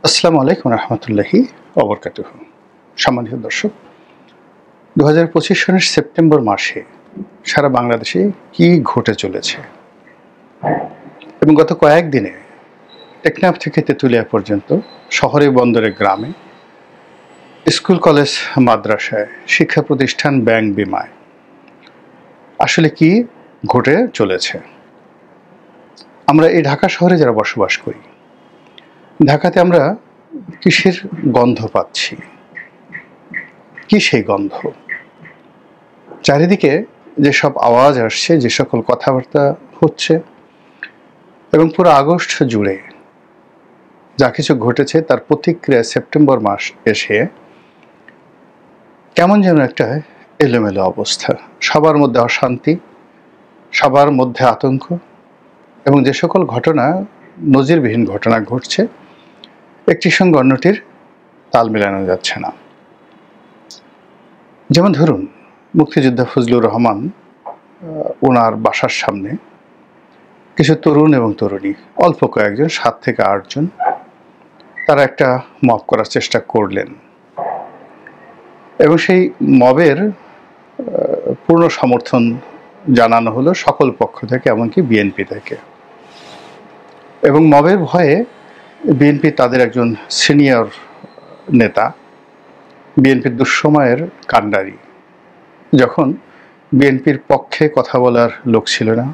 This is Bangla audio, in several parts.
আসসালামু আলাইকুম রহমতুল্লাহি ওবরকাতুহ। সম্মানিত দর্শক, 2025 সনের সেপ্টেম্বর মাসে সারা বাংলাদেশে কি ঘটে চলেছে এবং গত কয়েকদিনে টেকনাফ থেকে তেঁতুলিয়া পর্যন্ত শহরে বন্দরে গ্রামে স্কুল কলেজ মাদ্রাসায় শিক্ষা প্রতিষ্ঠান ব্যাংক বিমায় আসলে কি ঘটে চলেছে। আমরা এই ঢাকা শহরে যারা বসবাস করি, ঢাকাতে আমরা কিসের গন্ধ পাচ্ছি? কি সেই গন্ধ? চারিদিকে যেসব আওয়াজ আসছে, যে সকল কথাবার্তা হচ্ছে এবং পুরো আগস্ট জুড়ে যা কিছু ঘটেছে তার প্রতিক্রিয়া সেপ্টেম্বর মাস এসে কেমন যেন একটা এলোমেলো অবস্থা, সবার মধ্যে অশান্তি, সবার মধ্যে আতঙ্ক এবং যে সকল ঘটনা নজিরবিহীন ঘটনা ঘটছে, একটির সঙ্গে অন্যটির তাল মেলানো যাচ্ছে না। যেমন ধরুন, মুক্তিযোদ্ধা ফজলুর রহমান ওনার বাসার সামনে কিছু তরুণ এবং তরুণী, অল্প কয়েকজন, 7 থেকে 8 জন, তারা একটা মব করার চেষ্টা করলেন এবং সেই মবের পূর্ণ সমর্থন জানানো হলো সকল পক্ষ থেকে, এমনকি বিএনপি থেকে। এবং মবের ভয়ে বিএনপি তাদের একজন সিনিয়র নেতা, বিএনপির দুঃসময়ের কাণ্ডারি, যখন বিএনপির পক্ষে কথা বলার লোক ছিল না,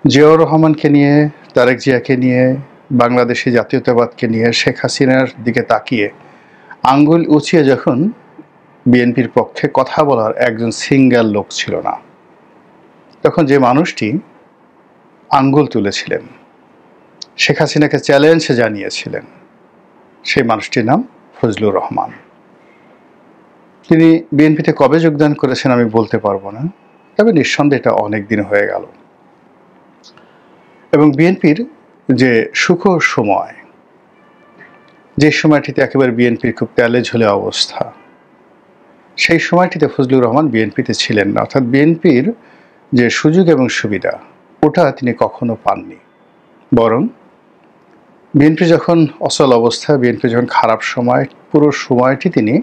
জিয়াউর রহমানকে নিয়ে, তারেক জিয়াকে নিয়ে, বাংলাদেশি জাতীয়তাবাদকে নিয়ে, শেখ হাসিনার দিকে তাকিয়ে আঙ্গুল উঁচিয়ে যখন বিএনপির পক্ষে কথা বলার একজন সিঙ্গেল লোক ছিল না, তখন যে মানুষটি আঙ্গুল তুলেছিলেন, শেখ হাসিনাকে চ্যালেঞ্জ জানিয়েছিলেন, সেই মানুষটির নাম ফজলুর রহমান। তিনি বিএনপিতে কবে যোগদান করেছেন আমি বলতে পারবো না, তবে নিঃসন্দেহে এটা অনেক দিন হয়ে গেল। এবং বিএনপির যে সুখ সময়, যে সময়টিতে একেবারে বিএনপির খুব তেলে ঝোলে অবস্থা, সেই সময়টিতে ফজলুর রহমান বিএনপিতে ছিলেন না, অর্থাৎ বিএনপির যে সুযোগ এবং সুবিধা ওটা তিনি কখনো পাননি। বরং বিএনপি যখন অচল অবস্থা, বিএনপি যখন খারাপ সময়, পুরো সময়টি তিনি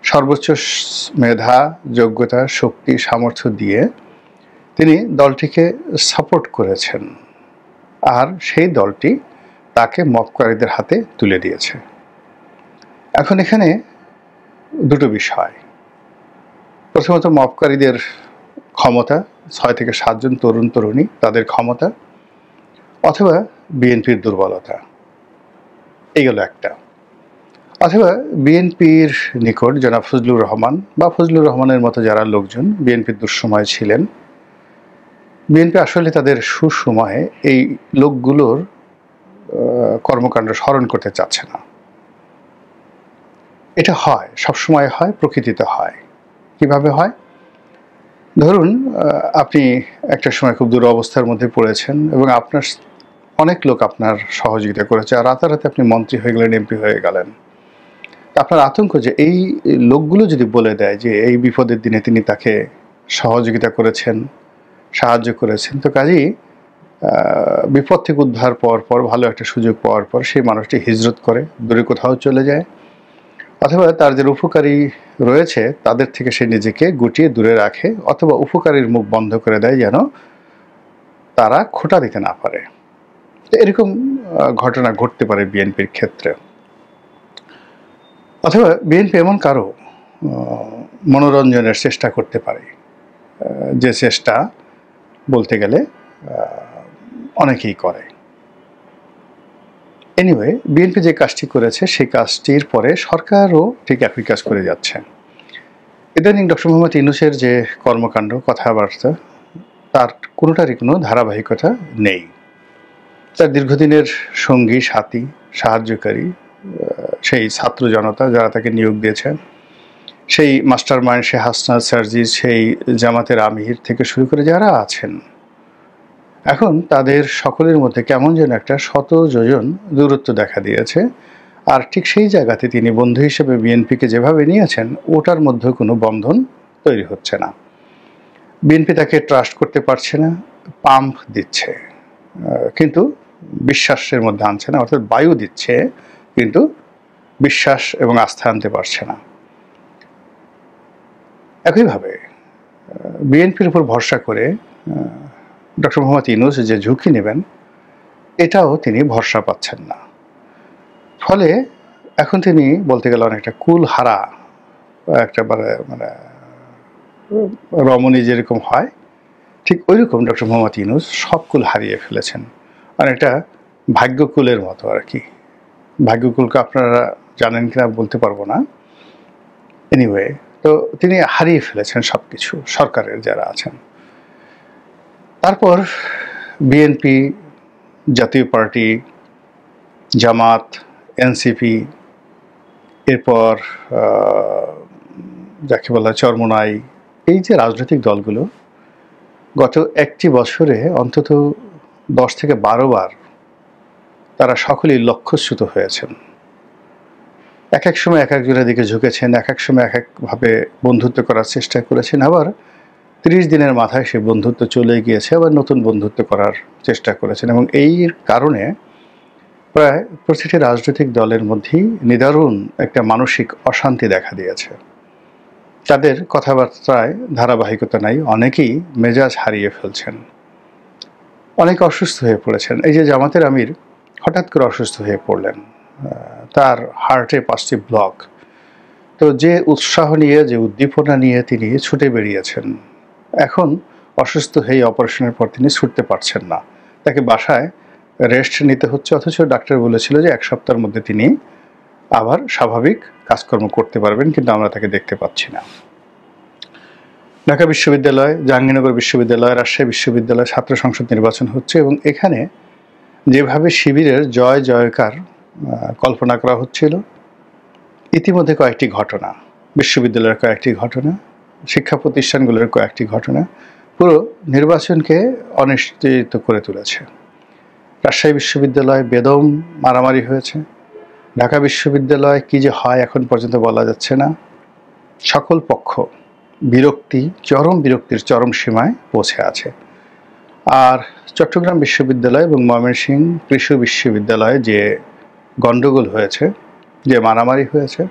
সর্বোচ্চ মেধা, যোগ্যতা, শক্তি, সামর্থ্য দিয়ে তিনি দলটিকে সাপোর্ট করেছেন, আর সেই দলটি তাকে মবকারীদের হাতে তুলে দিয়েছে। এখন এখানে দুটো বিষয়। প্রথমত মবকারীদের ক্ষমতা, 6 থেকে 7 জন তরুণ তরুণী, তাদের ক্ষমতা, অথবা বিএনপির দুর্বলতা, এইগুলো একটা। অথবা বিএনপির নিকট জনাব ফজলুর রহমান বা ফজলুর রহমানের মতো যারা লোকজন বিএনপির দুঃসময় ছিলেন, বিএনপি আসলে তাদের সুসময়ে এই লোকগুলোর কর্মকাণ্ড স্মরণ করতে চাচ্ছে না। এটা হয়, সবসময় হয়, প্রকৃতিতে হয়। কিভাবে হয়? ধরুন, আপনি একটা সময় খুব দুরবস্থার মধ্যে পড়েছেন এবং আপনার অনেক লোক আপনার সহযোগিতা করেছে, আর রাতারাতি আপনি মন্ত্রী হয়ে গেলেন, এমপি হয়ে গেলেন। আপনার আতঙ্ক যে এই লোকগুলো যদি বলে দেয় যে এই বিপদের দিনে তিনি তাকে সহযোগিতা করেছেন, সাহায্য করেছেন, তো কাজেই বিপদ থেকে উদ্ধার পাওয়ার পর, ভালো একটা সুযোগ পাওয়ার পর সেই মানুষটি হিজরত করে, দূরে কোথাও চলে যায়, অথবা তার যে উপকারী রয়েছে তাদের থেকে সে নিজেকে গুটিয়ে দূরে রাখে, অথবা উপকারীর মুখ বন্ধ করে দেয় যেন তারা খোঁটা দিতে না পারে। এরকম ঘটনা ঘটতে পারে বিএনপির ক্ষেত্রে। অথবা বিএনপি এমন কারো মনোরঞ্জনের চেষ্টা করতে পারে, যে চেষ্টা বলতে গেলে অনেকেই করে। এনিওয়ে, বিএনপি যে কাজটি করেছে সেই কাজটির পরে সরকারও ঠিক একই কাজ করে যাচ্ছে। ইদানিং ডক্টর মোহাম্মদ ইউনূসের যে কর্মকাণ্ড, কথাবার্তা, তার কোনোটারই কোনো ধারাবাহিকতা নেই। তার দীর্ঘদিনের সঙ্গী, সাথী, সাহায্যকারী সেই ছাত্র জনতা যারা তাকে নিয়োগ দিয়েছেন, সেই মাস্টার মাইন্ড, সেই হাসনাত সার্জিস, সেই জামাতের আমির থেকে শুরু করে যারা আছেন, এখন তাদের সকলের মধ্যে কেমন যেন একটা শত যোজন দূরত্ব দেখা দিয়েছে। আর ঠিক সেই জায়গাতে তিনি বন্ধু হিসেবে বিএনপিকে যেভাবে নিয়েছেন, ওটার মধ্যে কোনো বন্ধন তৈরি হচ্ছে না। বিএনপি তাকে ট্রাস্ট করতে পারছে না, পাম্প দিচ্ছে কিন্তু বিশ্বাসের মধ্যে আনছে না, অর্থাৎ বায়ু দিচ্ছে কিন্তু বিশ্বাস এবং আস্থা আনতে পারছে না। একইভাবে বিএনপির উপর ভরসা করে ডক্টর মোহাম্মদ ইউনূস যে ঝুঁকি নেবেন, এটাও তিনি ভরসা পাচ্ছেন না। ফলে এখন তিনি বলতে গেলে অনেকটা কুলহারা, একটা মানে রমণী যেরকম হয় ঠিক ওইরকম ডক্টর মোহাম্মদ ইউনূস সব কুল হারিয়ে ফেলেছেন। অনেকটা ভাগ্যকুলের মতো আর কি। ভাগ্যকুলকে আপনারা জানেন কিনা বলতে পারবো না। এনিওয়ে, তো তিনি হারিয়ে ফেলেছেন সব কিছু, সরকারের যারা আছেন। তারপর বিএনপি, জাতীয় পার্টি, জামাত, এনসিপি, এরপর যাকে বলা হয় চরমোনাই, এই যে রাজনৈতিক দলগুলো গত একটি বছরে অন্তত 10 থেকে 12 বার তারা সকলেই লক্ষ্যচ্যুত হয়েছেন। এক এক সময় এক একজনের দিকে ঝুঁকেছেন, এক এক সময় এক একভাবে বন্ধুত্ব করার চেষ্টা করেছেন, আবার 30 দিনের মাথায় সেই বন্ধুত্ব চলে গিয়েছে, আবার নতুন বন্ধুত্ব করার চেষ্টা করেছেন। এবং এই কারণে প্রায় প্রতিটি রাজনৈতিক দলের মধ্যেই নিদারুণ একটা মানসিক অশান্তি দেখা দিয়েছে। তাদের কথাবার্তায় ধারাবাহিকতা নাই, অনেকেই মেজাজ হারিয়ে ফেলছেন, অনেকে অসুস্থ হয়ে পড়েছেন। এই যে জামাতের আমির হঠাৎ করে অসুস্থ হয়ে পড়লেন, তার হার্টে 5টি ব্লক। তো যে উৎসাহ নিয়ে, যে উদ্দীপনা নিয়ে তিনি ছুটে বেরিয়েছেন, এখন অসুস্থ হয়ে অপারেশনের পর তিনি ছুটতে পারছেন না, তাকে বাসায় রেস্ট নিতে হচ্ছে। অথচ ডাক্তার বলেছিল যে 1 সপ্তাহের মধ্যে তিনি আবার স্বাভাবিক কাজকর্ম করতে পারবেন, কিন্তু আমরা তাকে দেখতে পাচ্ছি না। ঢাকা বিশ্ববিদ্যালয়, জাহাঙ্গীরনগর বিশ্ববিদ্যালয়, রাজশাহী বিশ্ববিদ্যালয় ছাত্র সংসদ নির্বাচন হচ্ছে এবং এখানে যেভাবে শিবিরের জয় জয়কার কল্পনা করা হচ্ছিল, ইতিমধ্যে কয়েকটি ঘটনা, বিশ্ববিদ্যালয়ের কয়েকটি ঘটনা, শিক্ষা প্রতিষ্ঠানগুলোর কয়েকটি ঘটনা পুরো নির্বাচনকে অনিশ্চিত করে তুলেছে। রাজশাহী বিশ্ববিদ্যালয় বেদম মারামারি হয়েছে, ঢাকা বিশ্ববিদ্যালয় কি যে হয় এখন পর্যন্ত বলা যাচ্ছে না। সকল পক্ষ বিরক্তি, চরম বিরক্তির চরম সীমায় পৌঁছে আছে। আর চট্টগ্রাম বিশ্ববিদ্যালয় এবং ময়মনসিংহ কৃষি বিশ্ববিদ্যালয়ে যে গণ্ডগোল হয়েছে, যে মারামারি হয়েছে,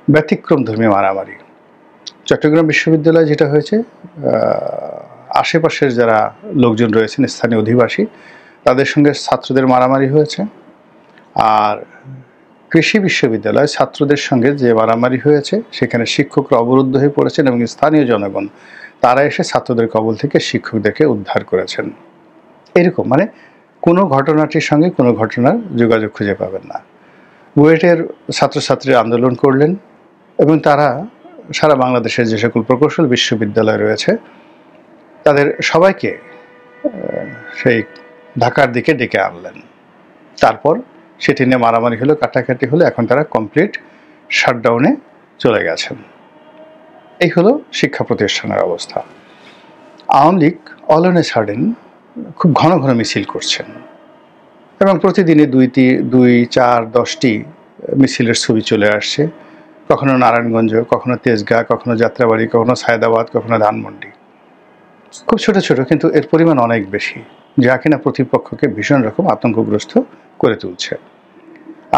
ব্যতিক্রমধর্মী মারামারি। চট্টগ্রাম বিশ্ববিদ্যালয়ে যেটা হয়েছে, আশেপাশের যারা লোকজন রয়েছেন, স্থানীয় অধিবাসী, তাদের সঙ্গে ছাত্রদের মারামারি হয়েছে। আর কৃষি বিশ্ববিদ্যালয় ছাত্রদের সঙ্গে যে মারামারি হয়েছে, সেখানে শিক্ষকরা অবরুদ্ধ হয়ে পড়েছেন এবং স্থানীয় জনগণ তারা এসে ছাত্রদের কবল থেকে শিক্ষকদেরকে উদ্ধার করেছেন। এরকম মানে কোনো ঘটনাটির সঙ্গে কোনো ঘটনার যোগাযোগ খুঁজে পাবেন না। বুয়েটের ছাত্রছাত্রীরা আন্দোলন করলেন এবং তারা সারা বাংলাদেশের যে সকল প্রকৌশল বিশ্ববিদ্যালয় রয়েছে তাদের সবাইকে সেই ঢাকার দিকে ডেকে আনলেন। তারপর সেটি নিয়ে মারামারি হলো, কাটাকাটি হলো, এখন তারা কমপ্লিট শাটডাউনে চলে গেছেন। এই হলো শিক্ষা প্রতিষ্ঠানের অবস্থা। Awami League all on a sudden খুব ঘন ঘন মিছিল করছেন এবং প্রতিদিনই 2, 4, 10টি মিছিলের ছবি চলে আসছে, কখনো নারায়ণগঞ্জ, কখনো তেজগাঁ, কখনো যাত্রাবাড়ি, কখনো সায়দাবাদ, কখনো ধানমন্ডি। খুব ছোট ছোট, কিন্তু এর পরিমাণ অনেক বেশি, যা কিনা প্রতিপক্ষকে ভীষণ রকম আতঙ্কগ্রস্ত করে তুলছে।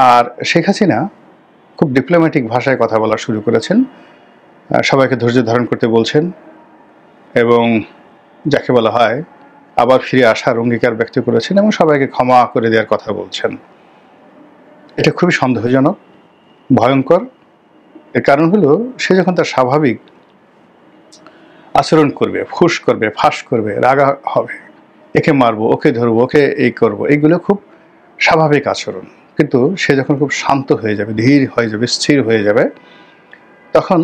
আর শেখ হাসিনা খুব ডিপ্লোম্যাটিক ভাষায় কথা বলা শুরু করেছেন, সবাইকে ধৈর্য ধারণ করতে বলছেন এবং যাকে বলা হয় আবার ফিরে আসার অঙ্গীকার ব্যক্ত করেছেন এবং সবাইকে ক্ষমা করে দেওয়ার কথা বলছেন। এটা খুবই সন্দেহজনক, ভয়ঙ্কর। এর কারণ হলো, সে যখন তার স্বাভাবিক আচরণ করবে, ফুস করবে, ফাঁস করবে, রাগা হবে, একে মারবো, ওকে ধরবো, ওকে এই করবো, এইগুলো খুব স্বাভাবিক আচরণ। কিন্তু সে যখন খুব শান্ত হয়ে যাবে, ধীর হয়ে যাবে, স্থির হয়ে যাবে, তখন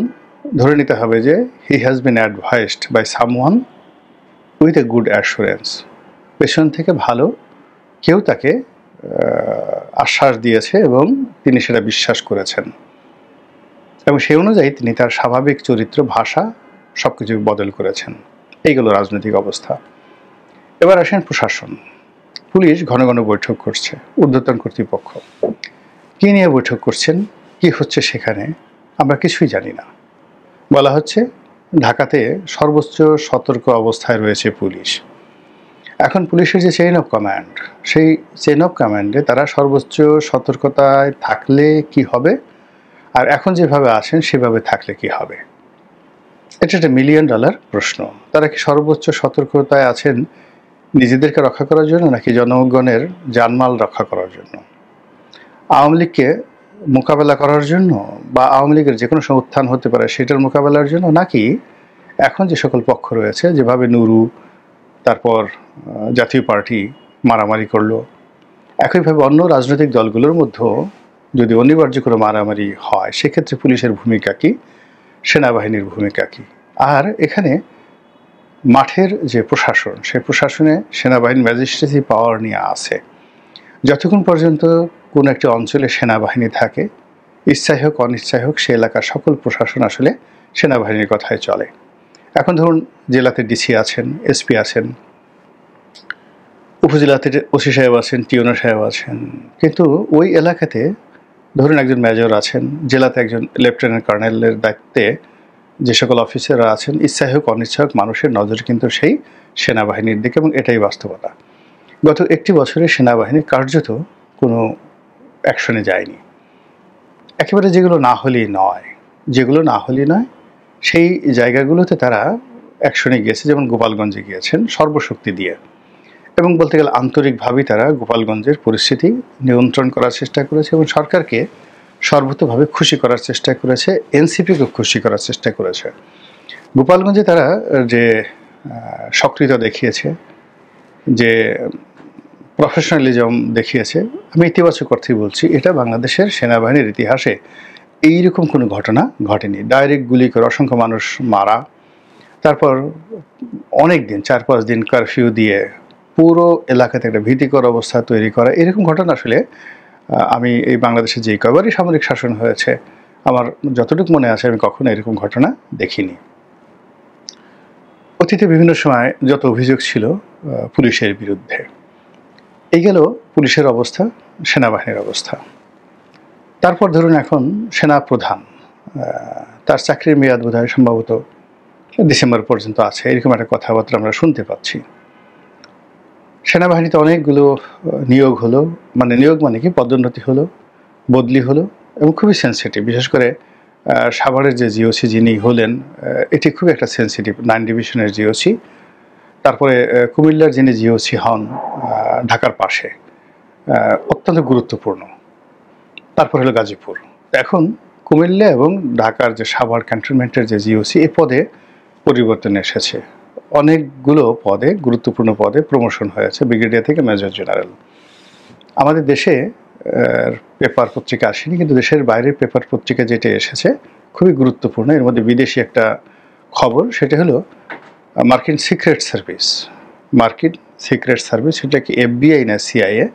ধরে নিতে হবে যে he has been advised by someone with a good assurance. পেছন থেকে ভালো কেউ তাকে আশ্বাস দিয়েছে এবং তিনি সেটা বিশ্বাস করেছেন এবং সেই অনুযায়ী তিনি তার স্বাভাবিক চরিত্র, ভাষা সব কিছু বদল করেছেন। এইগুলো রাজনৈতিক অবস্থা। এবার আসেন প্রশাসন। পুলিশ ঘন ঘন বৈঠক করছে, ঊর্ধ্বতন কর্তৃপক্ষ কী নিয়ে বৈঠক করছেন, কি হচ্ছে সেখানে আমরা কিছুই জানি না। বলা হচ্ছে ঢাকাতে সর্বোচ্চ সতর্ক অবস্থায় রয়েছে পুলিশ। এখন পুলিশের যে চেইন অফ কমান্ড, সেই চেইন অফ কমান্ডে তারা সর্বোচ্চ সতর্কতায় থাকলে কি হবে, আর এখন যেভাবে আছেন সেভাবে থাকলে কি হবে, এটা একটা $1 মিলিয়ন প্রশ্ন। তারা কি সর্বোচ্চ সতর্কতায় আছেন নিজেদেরকে রক্ষা করার জন্য, নাকি জনগণের জানমাল রক্ষা করার জন্য, আওয়ামী লীগকে মোকাবেলা করার জন্য, বা আওয়ামী লীগের যে কোনো সময় উত্থান হতে পারে সেটার মোকাবেলার জন্য, নাকি এখন যে সকল পক্ষ রয়েছে, যেভাবে নুরু তারপর জাতীয় পার্টি মারামারি করলো, একইভাবে অন্য রাজনৈতিক দলগুলোর মধ্যেও যদি অনিবার্য কোনো মারামারি হয়, সেক্ষেত্রে পুলিশের ভূমিকা কী, সেনাবাহিনীর ভূমিকা কী। আর এখানে মাঠের যে প্রশাসন, সেই প্রশাসনে সেনাবাহিনীর ম্যাজিস্ট্রেসি পাওয়ার নিয়ে আছে। যতক্ষণ পর্যন্ত কোনো একটি অঞ্চলে সেনাবাহিনী থাকে, ইচ্ছাই হোক অনিচ্ছাই হোক, সে এলাকার সকল প্রশাসন আসলে সেনাবাহিনীর কথায় চলে। এখন ধরুন জেলাতে ডিসি আছেন, এসপি আছেন, উপজেলাতে ওসি সাহেব আছেন, টিওনো সাহেব আছেন, কিন্তু ওই এলাকাতে ধরুন একজন মেজর আছেন, জেলাতে একজন লেফটেন্যান্ট কর্নেলের দায়িত্বে যে সকল অফিসাররা আছেন, ইচ্ছাই হোক অনিচ্ছা হোক মানুষের নজর কিন্তু সেই সেনাবাহিনীর দিকে, এবং এটাই বাস্তবতা। গত একটি বছরে সেনাবাহিনী কার্যত কোনো অ্যাকশনে যায়নি। একেবারে যেগুলো না হলেই নয়, সেই জায়গাগুলোতে তারা অ্যাকশনে গিয়েছে, যেমন গোপালগঞ্জে গিয়েছেন সর্বশক্তি দিয়ে, এবং বলতে গেলে আন্তরিকভাবেই তারা গোপালগঞ্জের পরিস্থিতি নিয়ন্ত্রণ করার চেষ্টা করেছে এবং সরকারকে সর্বতোভাবে খুশি করার চেষ্টা করেছে, এনসিপিকে খুশি করার চেষ্টা করেছে। গোপালগঞ্জে তারা যে সক্রিয়তা দেখিয়েছে, যে প্রফেশনালিজম দেখিয়েছে, আমি ইতিবাচক অর্থেই বলছি, এটা বাংলাদেশের সেনাবাহিনীর ইতিহাসে এইরকম কোনো ঘটনা ঘটেনি। ডাইরেক্ট গুলি করে অসংখ্য মানুষ মারা, তারপর অনেক দিন 4-5 দিন কারফিউ দিয়ে পুরো এলাকাতে একটা ভীতিকর অবস্থা তৈরি করা, এরকম ঘটনা আসলে আমি এই বাংলাদেশে যেই কয়বারই সামরিক শাসন হয়েছে, আমার যতটুকু মনে আছে আমি কখনো এরকম ঘটনা দেখিনি। অতীতে বিভিন্ন সময় যত অভিযোগ ছিল পুলিশের বিরুদ্ধে, এই গেল পুলিশের অবস্থা, সেনাবাহিনীর অবস্থা। তারপর ধরুন এখন সেনা প্রধান, তার চাকরির মেয়াদ বোধহয় সম্ভবত ডিসেম্বর পর্যন্ত আছে, এরকম একটা কথাবার্তা আমরা শুনতে পাচ্ছি। সেনাবাহিনীতে অনেকগুলো নিয়োগ হলো, নিয়োগ মানে কি, পদোন্নতি হলো, বদলি হলো, এবং খুবই সেন্সিটিভ। বিশেষ করে সাভারের যে জিওসি যিনি হলেন, এটি খুবই একটা সেন্সিটিভ 9 ডিভিশনের জিওসি। তারপরে কুমিল্লার যিনি জিওসি হন ঢাকার পাশে, অত্যন্ত গুরুত্বপূর্ণ। তারপর হলো গাজীপুর। এখন কুমিল্লা এবং ঢাকার যে সাভার ক্যান্টনমেন্টের যে জিওসি, এ পদে পরিবর্তন এসেছে। অনেকগুলো পদে, গুরুত্বপূর্ণ পদে প্রমোশন হয়েছে, ব্রিগেডিয়ার থেকে মেজর জেনারেল। আমাদের দেশে পেপার পত্রিকা আসেনি, কিন্তু দেশের বাইরের পেপার পত্রিকা যেটা এসেছে খুবই গুরুত্বপূর্ণ। এর মধ্যে বিদেশি একটা খবর, সেটা হলো মার্কিন সিক্রেট সার্ভিস, সেটা কি এফবিআই না সিআইএ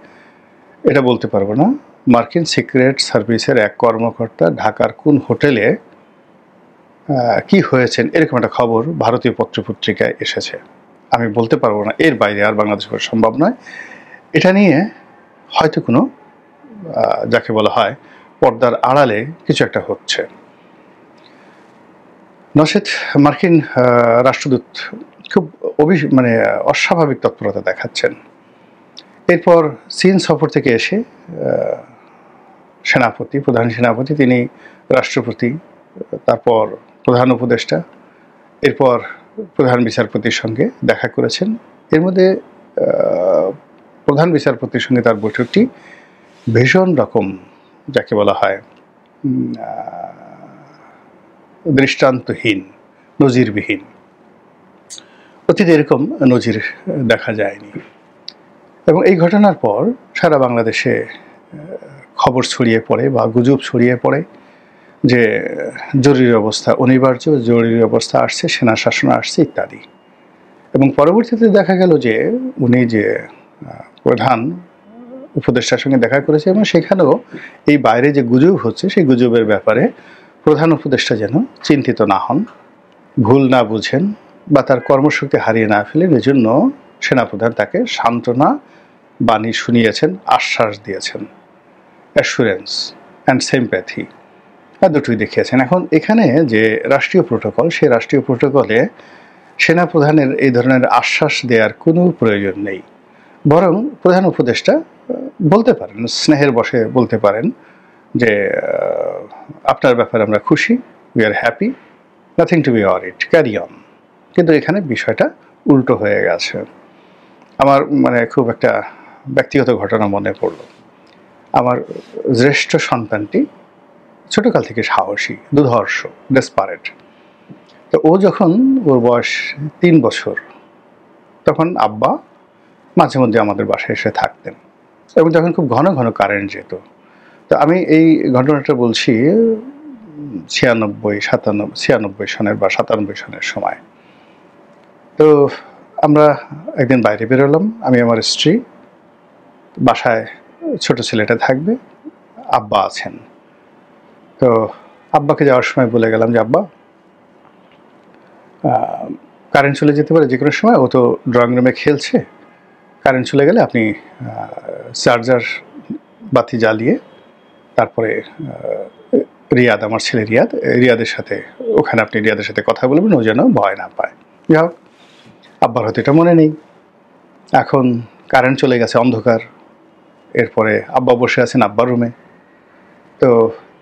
এটা বলতে পারবো না। মার্কিন সিক্রেট সার্ভিসের এক কর্মকর্তা ঢাকার কোন হোটেলে কি হয়েছেন, এরকম একটা খবর ভারতীয় পত্রপত্রিকায় এসেছে। আমি বলতে পারবো না, এর বাইরে আর বাংলাদেশ করা সম্ভব নয়। এটা নিয়ে হয়তো কোনো যাকে বলা হয় পর্দার আড়ালে কিছু একটা হচ্ছে। নচেত মার্কিন রাষ্ট্রদূত খুব অস্বাভাবিক তৎপরতা দেখাচ্ছেন। এরপর চীন সফর থেকে এসে প্রধান সেনাপতি, তিনি রাষ্ট্রপতি, তারপর প্রধান উপদেষ্টা, এরপর প্রধান বিচারপতির সঙ্গে দেখা করেছেন। এর মধ্যে প্রধান বিচারপতির সঙ্গে তার বৈঠকটি ভীষণ রকম যাকে বলা হয় দৃষ্টান্তহীন, নজিরবিহীন। অতীতে এরকম নজির দেখা যায়নি। এবং এই ঘটনার পর সারা বাংলাদেশে খবর ছড়িয়ে পড়ে বা গুজব ছড়িয়ে পড়ে যে জরুরি অবস্থা অনিবার্য, জরুরি অবস্থা আসছে, সেনা শাসন আসছে ইত্যাদি। এবং পরবর্তীতে দেখা গেল যে উনি যে প্রধান উপদেষ্টার সঙ্গে দেখা করেছে, এবং সেখানেও এই বাইরে যে গুজব হচ্ছে সেই গুজবের ব্যাপারে প্রধান উপদেষ্টা যেন চিন্তিত না হন, ভুল না বুঝেন বা তার কর্মশক্তি হারিয়ে না ফেলেন। এজন্য সেনাপ্রধান তাকে সান্ত্বনা বাণী শুনিয়েছেন, আশ্বাস দিয়েছেন, অ্যাসুরেন্স অ্যান্ড সিম্প্যাথি দুটোই দেখিয়েছেন। এখন এখানে যে রাষ্ট্রীয় প্রোটোকল, সেই রাষ্ট্রীয় প্রোটোকলে সেনাপ্রধানের এই ধরনের আশ্বাস দেওয়ার কোনো প্রয়োজন নেই, বরং প্রধান উপদেষ্টা বলতে পারেন, স্নেহের বশে বলতে পারেন যে আপনার ব্যাপারে আমরা খুশি, we are happy, nothing to B worried, carry on. কিন্তু এখানে বিষয়টা উল্টো হয়ে গেছে। আমার মানে খুব একটা ব্যক্তিগত ঘটনা মনে পড়ল। আমার জ্যেষ্ঠ সন্তানটি ছোটকাল থেকে সাহসী, দুর্ধর্ষ, ডেসপারেট। তো ও যখন ওর বয়স 3 বছর, তখন আব্বা মাঝে মধ্যে আমাদের বাসায় এসে থাকতেন এবং যখন খুব ঘন ঘন কারেন্ট যেত। তো আমি এই ঘটনাটা বলছি 96 সনের বা 97 সনের সময়। তো আমরা একদিন বাইরে বেরোলাম, আমি আমার স্ত্রী, বাসায় ছোট ছেলেটা থাকবে, আব্বা আছেন। তো আব্বাকে যাওয়ার সময় বলে গেলাম যে আব্বা কারেন্ট চলে যেতে পারে যে কোনো সময়, ও তো ড্রয়িং রুমে খেলছে, কারেন্ট চলে গেলে আপনি চার্জার বাতি জ্বালিয়ে তারপরে রিয়াদ, আমার ছেলে রিয়াদের সাথে, ওখানে আপনি রিয়াদের সাথে কথা বলবেন, ও যেন ভয় না পায়। যাই হোক, আব্বার হয়তো এটা মনে নেই। এখন কারেন্ট চলে গেছে, অন্ধকার। এরপরে আব্বা বসে আছেন আব্বার রুমে। তো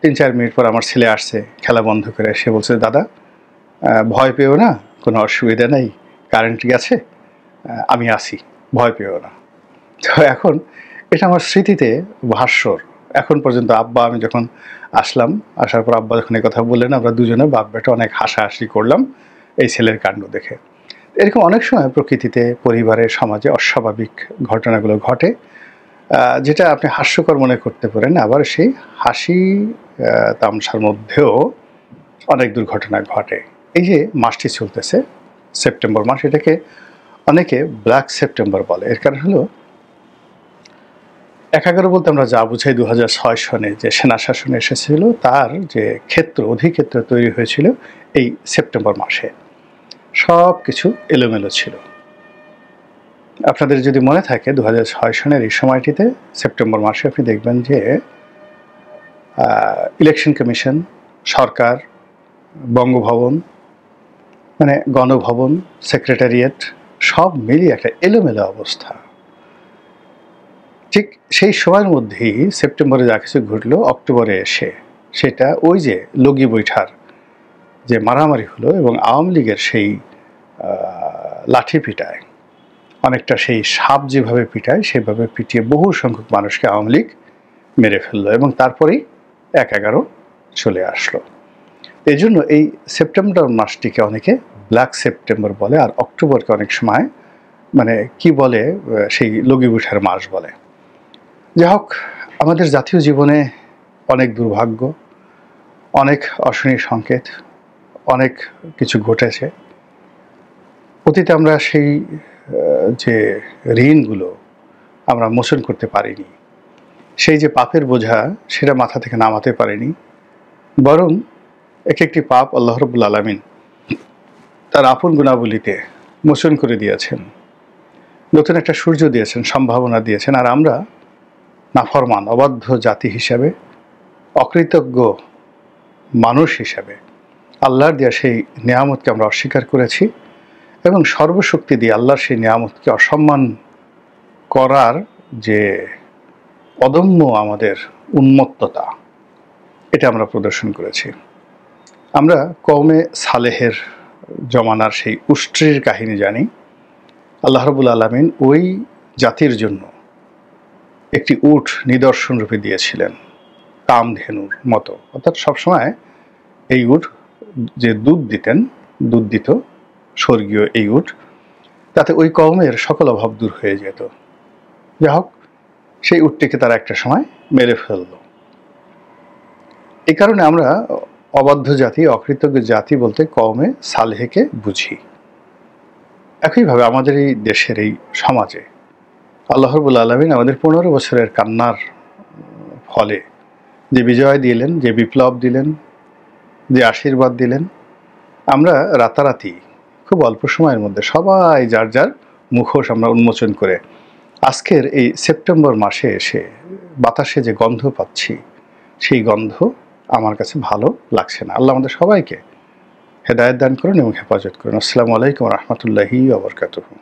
3-4 মিনিট পর আমার ছেলে আসছে খেলা বন্ধ করে, সে বলছে দাদা ভয় পেও না, কোনো অসুবিধা নেই, কারেন্ট গেছে, আমি আসি, ভয় পেও না। তো এখন এটা আমার স্মৃতিতে ভাস্বর এখন পর্যন্ত। আব্বা আমি যখন আসলাম, আসার পর আব্বা যখন এই কথা বললেন, আমরা দুজনে বাপ বেটা অনেক হাসাহাসি করলাম এই ছেলের কাণ্ড দেখে। এরকম অনেক সময় প্রকৃতিতে, পরিবারে, সমাজে অস্বাভাবিক ঘটনাগুলো ঘটে, যেটা আপনি হাস্যকর মনে করতে পারেন, আবার সেই হাসি তামসার মধ্যেও অনেক দুর্ঘটনা ঘটে। এই যে মাসটি চলতেছে সেপ্টেম্বর মাস, এটাকে অনেকে ব্ল্যাক সেপ্টেম্বর বলে। এর কারণ হলো 11 বলতে আমরা যা বুঝাই 2006 সনে যে সেনা শাসন এসেছিল, তার যে অধিক্ষেত্র তৈরি হয়েছিল এই সেপ্টেম্বর মাসে। সব কিছু এলোমেলো ছিল। আপনাদের যদি মনে থাকে 2006 সনের এই সময়টিতে সেপ্টেম্বর মাসে আপনি দেখবেন যে ইলেকশন কমিশন, সরকার, বঙ্গভবন, মানে গণভবন, সেক্রেটারিয়েট সব মিলিয়ে একটা এলোমেলো অবস্থা। ঠিক সেই সময়ের মধ্যেই সেপ্টেম্বরে যা কিছু ঘটলো, অক্টোবরে এসে সেটা ওই যে লগি বৈঠার যে মারামারি হলো এবং আওয়ামী লীগের সেই লাঠি পিটায়, অনেকটা সেই সাপ যেভাবে পিটায় সেভাবে পিটিয়ে বহু সংখ্যক মানুষকে আওয়ামী লীগ মেরে ফেললো এবং তারপরেই 1/11 চলে আসলো। এই জন্য এই সেপ্টেম্বর মাসটিকে অনেকে ব্ল্যাক সেপ্টেম্বর বলে, আর অক্টোবরকে অনেক সময় মানে কি বলে, সেই লগি বৈঠার মাস বলে। যাই হোক, আমাদের জাতীয় জীবনে অনেক দুর্ভাগ্য, অনেক অশনি সংকেত, অনেক কিছু ঘটেছে। অতীতে আমরা সেই যে ঋণগুলো আমরা মোচন করতে পারিনি, সেই যে পাপের বোঝা সেটা মাথা থেকে নামাতে পারিনি, বরং একটি পাপ আল্লাহ রাব্বুল আলামিন তার আপন গুণাবলীতে মোচন করে দিয়েছেন, নতুন একটা সূর্য দিয়েছেন, সম্ভাবনা দিয়েছেন। আর আমরা নাফরমান, অবাধ্য জাতি হিসাবে, অকৃতজ্ঞ মানুষ হিসাবে আল্লাহর দেওয়া সেই নিয়ামতকে আমরা অস্বীকার করেছি এবং সর্বশক্তি দিয়ে আল্লাহর সেই নিয়ামতকে অসম্মান করার যে অদম্য আমাদের উন্মত্ততা, এটা আমরা প্রদর্শন করেছি। আমরা কওমে সালেহের জমানার সেই উষ্ট্রির কাহিনী জানি। আল্লাহ রাব্বুল আলামিন ওই জাতির জন্য একটি উট নিদর্শন রূপে দিয়েছিলেন, কামধেনুর মতো। অর্থাৎ সবসময় এই উট যে দুধ দিত, স্বর্গীয় এই উট, তাতে ওই কওমের সকল অভাব দূর হয়ে যেত। যাই হোক, সেই উটটিকে তারা একটা সময় মেরে ফেলল। এই কারণে আমরা অবাধ্য জাতি, অকৃতজ্ঞ জাতি বলতে কওমে সালেহকে বুঝি। একইভাবে আমাদের এই দেশের এই সমাজে আল্লাহ রাব্বুল আলামিন আমাদের 15 বছরের কান্নার ফলে যে বিজয় দিলেন, যে বিপ্লব দিলেন, যে আশীর্বাদ দিলেন, আমরা রাতারাতি খুব অল্প সময়ের মধ্যে সবাই যার যার মুখোশ আমরা উন্মোচন করে আজকের এই সেপ্টেম্বর মাসে এসে বাতাসে যে গন্ধ পাচ্ছি, সেই গন্ধ আমার কাছে ভালো লাগছে না। আল্লাহ আমাদের সবাইকে হেদায়েত দান করুন এবং হেফাজত করুন। আসসালামু আলাইকুম ওয়া রাহমাতুল্লাহি ওয়া বারাকাতুহু।